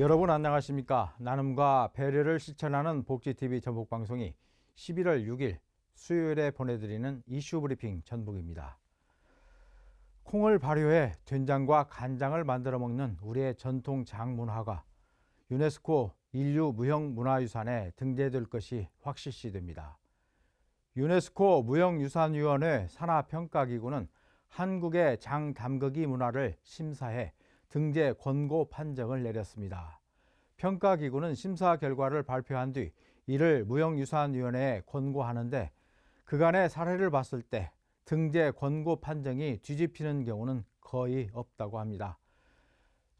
여러분 안녕하십니까? 나눔과 배려를 실천하는 복지TV 전북방송이 11월 6일 수요일에 보내드리는 이슈 브리핑 전북입니다. 콩을 발효해 된장과 간장을 만들어 먹는 우리의 전통 장문화가 유네스코 인류 무형문화유산에 등재될 것이 확실시됩니다. 유네스코 무형유산위원회 산하평가기구는 한국의 장담그기 문화를 심사해 등재 권고 판정을 내렸습니다. 평가기구는 심사 결과를 발표한 뒤 이를 무형유산위원회에 권고하는데 그간의 사례를 봤을 때 등재 권고 판정이 뒤집히는 경우는 거의 없다고 합니다.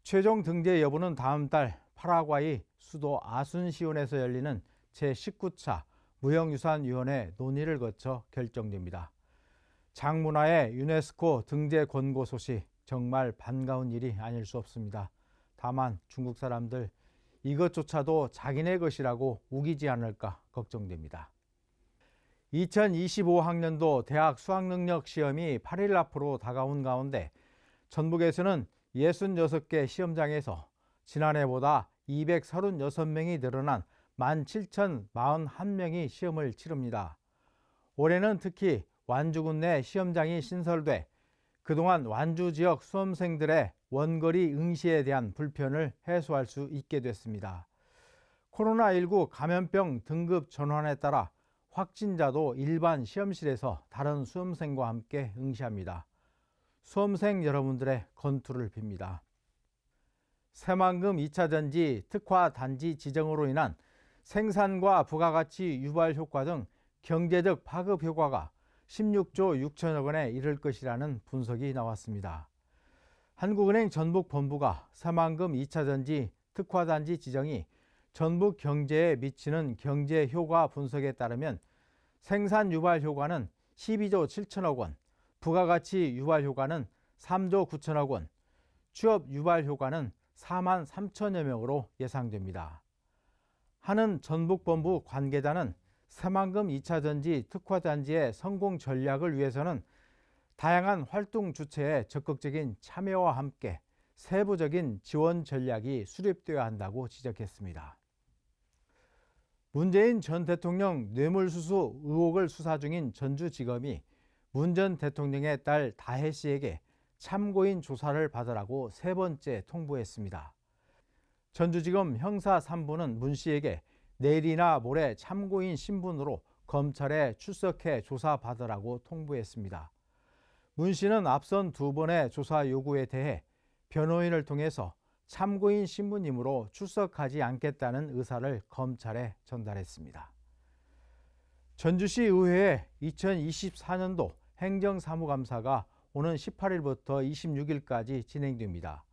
최종 등재 여부는 다음 달 파라과이 수도 아순시온에서 열리는 제19차 무형유산위원회 논의를 거쳐 결정됩니다. 장문화의 유네스코 등재 권고 소식 정말 반가운 일이 아닐 수 없습니다. 다만 중국 사람들 이것조차도 자기네 것이라고 우기지 않을까 걱정됩니다. 2025학년도 대학 수학능력 시험이 8일 앞으로 다가온 가운데 전북에서는 66개 시험장에서 지난해보다 236명이 늘어난 17,041명이 시험을 치릅니다. 올해는 특히 완주군 내 시험장이 신설돼 그동안 완주 지역 수험생들의 원거리 응시에 대한 불편을 해소할 수 있게 됐습니다. 코로나19 감염병 등급 전환에 따라 확진자도 일반 시험실에서 다른 수험생과 함께 응시합니다. 수험생 여러분들의 건투를 빕니다. 새만금 2차전지 특화단지 지정으로 인한 생산과 부가가치 유발 효과 등 경제적 파급 효과가 16조 6천억 원에 이를 것이라는 분석이 나왔습니다. 한국은행 전북본부가 새만금 2차전지 특화단지 지정이 전북 경제에 미치는 경제 효과 분석에 따르면 생산 유발 효과는 12조 7천억 원, 부가가치 유발 효과는 3조 9천억 원, 취업 유발 효과는 4만 3천여 명으로 예상됩니다. 하는 전북본부 관계자는 새만금 2차전지 특화단지의 성공 전략을 위해서는 다양한 활동 주체의 적극적인 참여와 함께 세부적인 지원 전략이 수립되어야 한다고 지적했습니다. 문재인 전 대통령 뇌물수수 의혹을 수사 중인 전주지검이 문 전 대통령의 딸 다혜 씨에게 참고인 조사를 받으라고 세 번째 통보했습니다. 전주지검 형사 3부는 문 씨에게 내일이나 모레 참고인 신분으로 검찰에 출석해 조사받으라고 통보했습니다. 문 씨는 앞선 두 번의 조사 요구에 대해 변호인을 통해서 참고인 신분이므로 출석하지 않겠다는 의사를 검찰에 전달했습니다. 전주시 의회의 2024년도 행정사무감사가 오는 18일부터 26일까지 진행됩니다.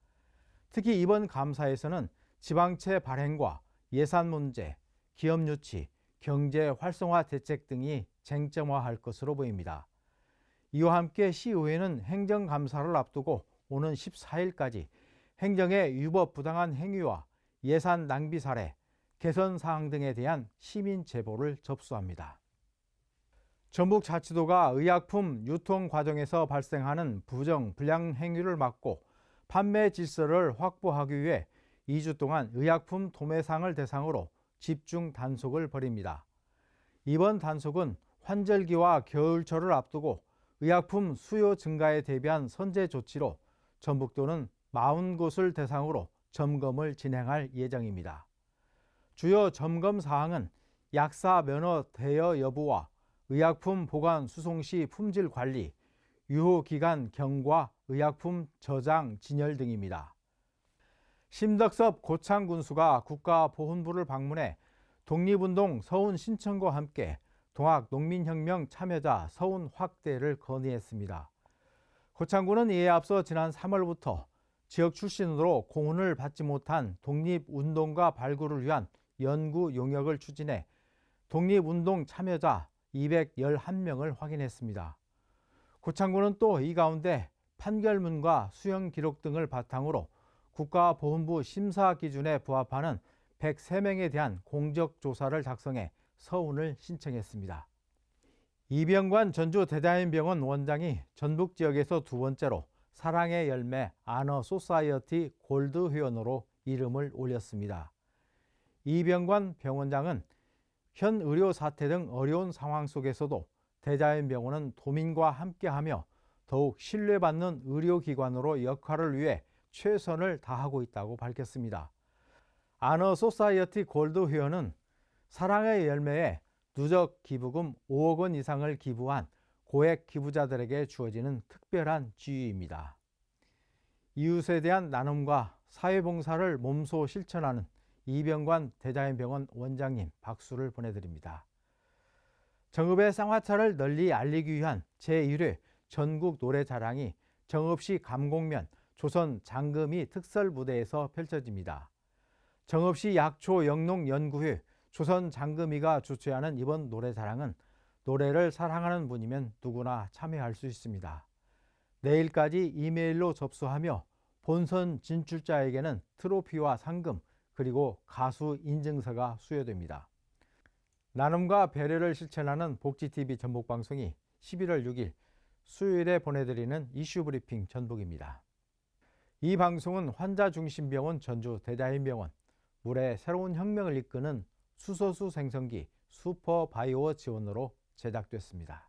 특히 이번 감사에서는 지방채 발행과 예산 문제, 기업 유치, 경제 활성화 대책 등이 쟁점화할 것으로 보입니다. 이와 함께 시의회는 행정감사를 앞두고 오는 14일까지 행정의 위법 부당한 행위와 예산 낭비 사례, 개선 사항 등에 대한 시민 제보를 접수합니다. 전북자치도가 의약품 유통 과정에서 발생하는 부정, 불량 행위를 막고 판매 질서를 확보하기 위해 2주 동안 의약품 도매상을 대상으로 집중 단속을 벌입니다. 이번 단속은 환절기와 겨울철을 앞두고 의약품 수요 증가에 대비한 선제 조치로 전북도는 40곳을 대상으로 점검을 진행할 예정입니다. 주요 점검 사항은 약사 면허 대여 여부와 의약품 보관 수송 시 품질 관리, 유효기간 경과, 의약품 저장 진열 등입니다. 심덕섭 고창군수가 국가보훈부를 방문해 독립운동 서운 신청과 함께 동학농민혁명 참여자 서운 확대를 건의했습니다. 고창군은 이에 앞서 지난 3월부터 지역 출신으로 공훈을 받지 못한 독립운동가 발굴을 위한 연구 용역을 추진해 독립운동 참여자 211명을 확인했습니다. 고창군은 또 이 가운데 판결문과 수형 기록 등을 바탕으로 국가보훈부 심사 기준에 부합하는 103명에 대한 공적조사를 작성해 서운을 신청했습니다. 이병관 전주대자연병원 원장이 전북 지역에서 두 번째로 사랑의 열매 아너 소사이어티 골드 회원으로 이름을 올렸습니다. 이병관 병원장은 현 의료 사태 등 어려운 상황 속에서도 대자연병원은 도민과 함께하며 더욱 신뢰받는 의료기관으로 역할을 위해 최선을 다하고 있다고 밝혔습니다. 아너 소사이어티 골드 회원은 사랑의 열매에 누적 기부금 5억 원 이상을 기부한 고액 기부자들에게 주어지는 특별한 지위입니다. 이웃에 대한 나눔과 사회봉사를 몸소 실천하는 이병관 대자연병원 원장님 박수를 보내드립니다. 정읍의 쌍화차를 널리 알리기 위한 제1회 전국 노래자랑이 정읍시 감곡면 조선 장금이 특설 무대에서 펼쳐집니다. 정읍시 약초 영농연구회 조선 장금이가 주최하는 이번 노래자랑은 노래를 사랑하는 분이면 누구나 참여할 수 있습니다. 내일까지 이메일로 접수하며 본선 진출자에게는 트로피와 상금 그리고 가수 인증서가 수여됩니다. 나눔과 배려를 실천하는 복지TV 전북방송이 11월 6일 수요일에 보내드리는 이슈브리핑 전북입니다. 이 방송은 환자중심병원 전주 대자연병원, 물의 새로운 혁명을 이끄는 수소수 생성기 슈퍼바이오 지원으로 제작됐습니다.